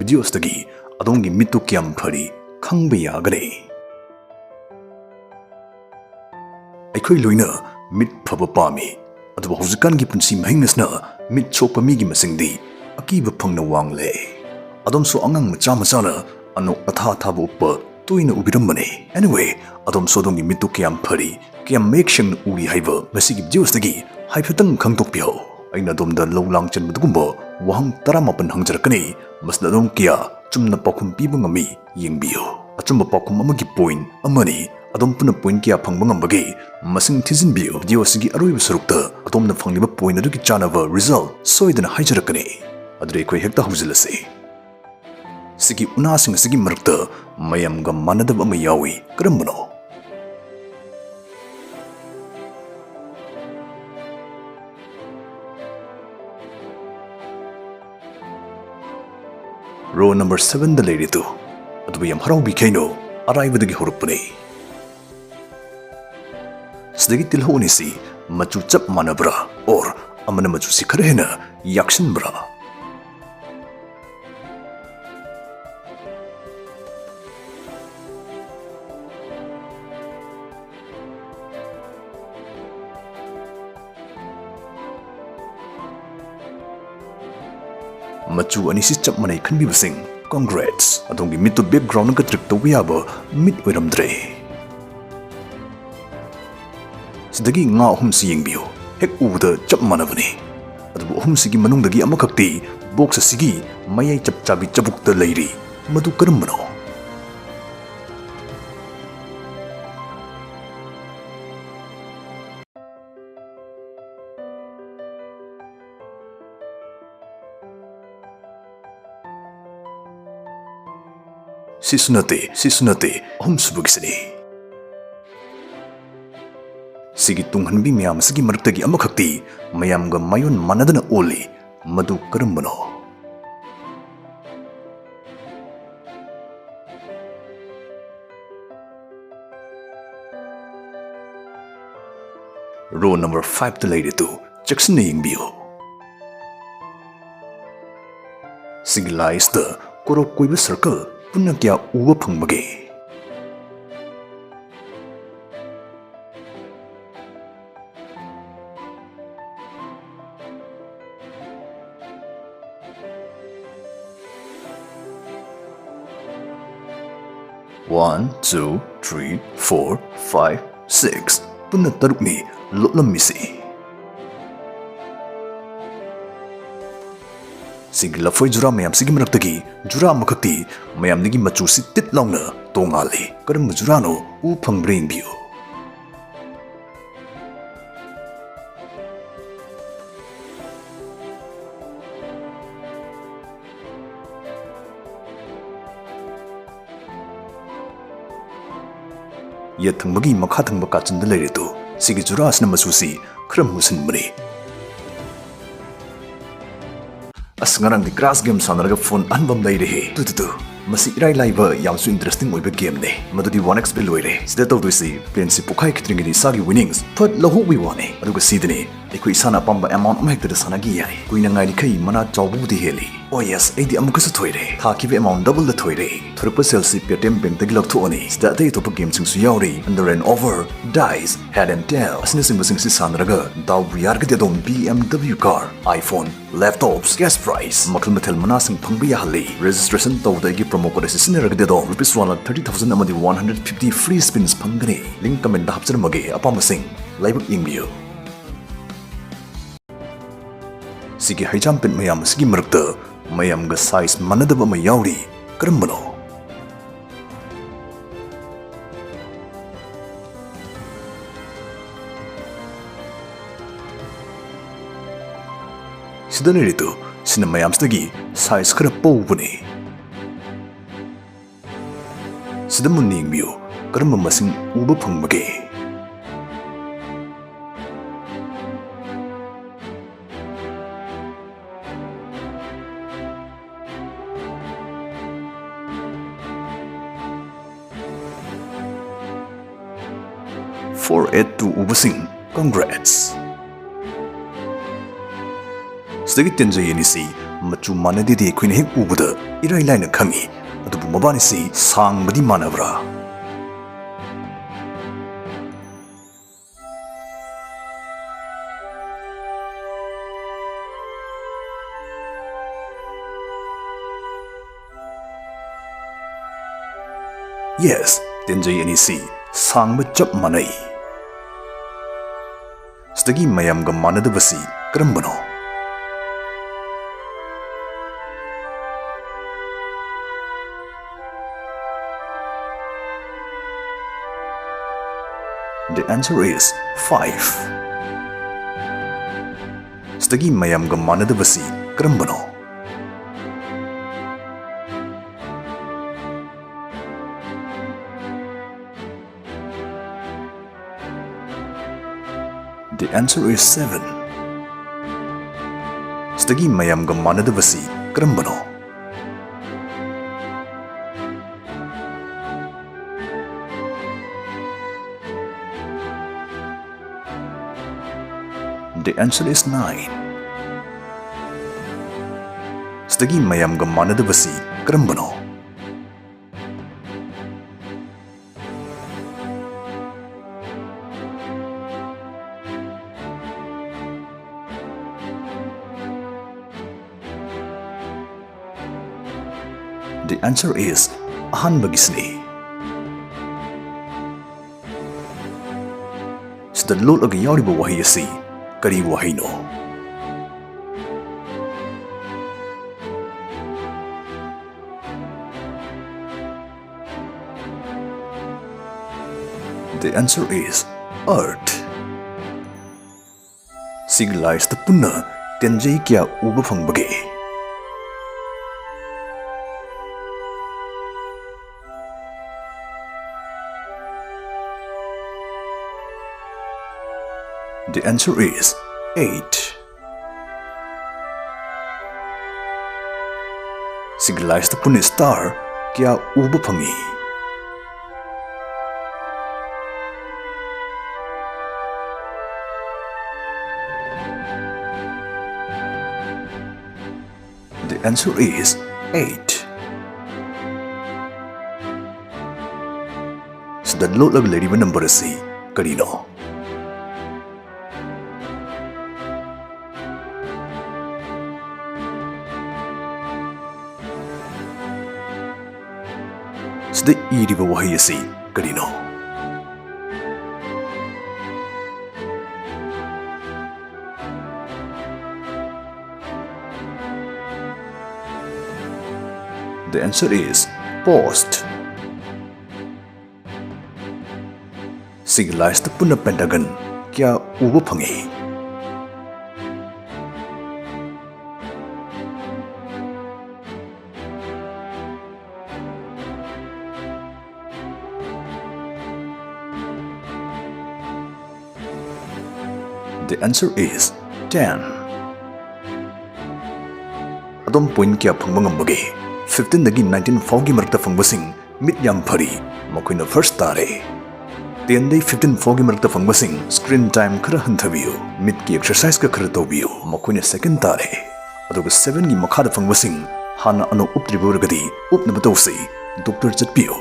videosdagi adongi mittu kayam fari khangba yagare. Aikhoi loina mit phaba pami aduba haujikan gi punsi mahingnasna mit chokpa migi masingdi akiba phangna wangle. Adom so angang macha machana anok atha thaba uppa toina ubirammane. Anyway, adom so dongi mittu kayam fari kayam mekshang uri haiba masigi videosdagi haifetang khangdokpiyu. Aina domda lowlang chanbadugumba wahang 18 hangjarakani masna dom kya chumna pakhum piba ngami yengbiyu. Achumba pakhum amagi point amani adom puna point kya phangba ngambagi masing thizinbiyu. Video asigi aroiba sarukta adomna phangliba point adugi chanaba result soidana haijarakani. Adre koi hekta hujilase. Sigi unasing sigi marakta mayamga manadab ama yawi karambano. Row number 7 the lady to aduba yam haraubi kaino araibadagi horupane. Sidagi tilhoni si machu chap manabra or amana machu si kharehna yakshinbra. Machu anisi chap manai khanbibasing congrats adongi mittu background ka trip to yaba mit oiramdre. Sidagi nga ahum si yengbiyo hek uda chap manabani adubu ahum sigi manungdagi amakakti box asigi mayai chap chabi chabukta leiri madu karambano. Sisunate ahum subugisani. Sigi tunghanbi mayam sigi maraktagi amakakti mayamga mayon manadana oli madu karambano. Row number 5 the lady to jacksona yengbiyo. Sigi lies the korok koiba circle punna kya uba phangbage. One, 2, 3, 4, 5, 6 punna tarukni lotlammisi. Sigi lafoi jura mayam sigi maraktagi jura amakakti mayam nigi machu si tit launa tongali karamba jurano u phangbre yengbiyu. Yathangmagi makha thangba kachanda leiretu sigi jura asna machu si khara musinbani. Asngarang di crash game sanaraga phone anbam leirehe tu masi irai laiba yamsu interesting oiba game ne madudi 1x bill loire sida tawduisi pensi pukhai khitringi di sagi winnings phat lahu wi wane aduga sidine ekoi sana pamba amount ma hekta sanagi yai kuina ngai likhai mana chawbu di heli. Oh yes, aidi amukasu thoire thakibe amount double the thoire thurpa selsi paytm bank tagi lakthoni sida dei topa game sing su yauri under and over dice head and tail asne sing si sanaraga daw yarga de dom BMW car iPhone laptops gas price makal mathel mana sing phangbi hali registration tawdagi promo code sisinaraga de dom ₹130,000 amadi 150 free spins phangre link comment da hapchar mage apama sing laibak ingbiyo. Sigi haijam pin mayam sigi marakta mayam ga size manadaba ma yauri karambano. Sidaniritu sina mayam stagi size kara powbani. Sidamun yengbiyo karamba masing uba phangbage. For it to ubasing congrats. Sedikit tenja yenisi machu manadidi akhoi hek ubada irai laina khangi adubu mabani si sangbadi manabra Yes, tenjai ani si sangba chap manai. Stagi mayam ga manadabasi karambano. The answer is 5. Stagi mayam ga manadabasi karambano. The answer is 7. Stagi mayam ga manadabasi karambano. The answer is 9. Stagi mayam ga manadabasi karambano. The answer is ahanbagisni. Sida lol aga yauriba wahi asi kari wahi no. The answer is earth. Siglais ta punna tenjai kya uba phangbage. The answer is 8. Siglais ta punna star kya uba phangi. The answer is 8. Sida lol ag lady number asi karino. Sida iriba wahi asi karino. The answer is post. Siglais ta punna pentagon kya uba phangi. The answer is 10. Adom point kya phangba ngambage 15 dagi 19 faugi marakta fangbasing mit yam phari makoina first tare 10 dai 15 faugi marakta fangbasing screen time khara hanthabiyu mit ki exercise ka khara tobiyu makoina second tare aduga 7 gi makhada fangbasing hana anu uptribu ragadi upna batawsi doctor chatpiyu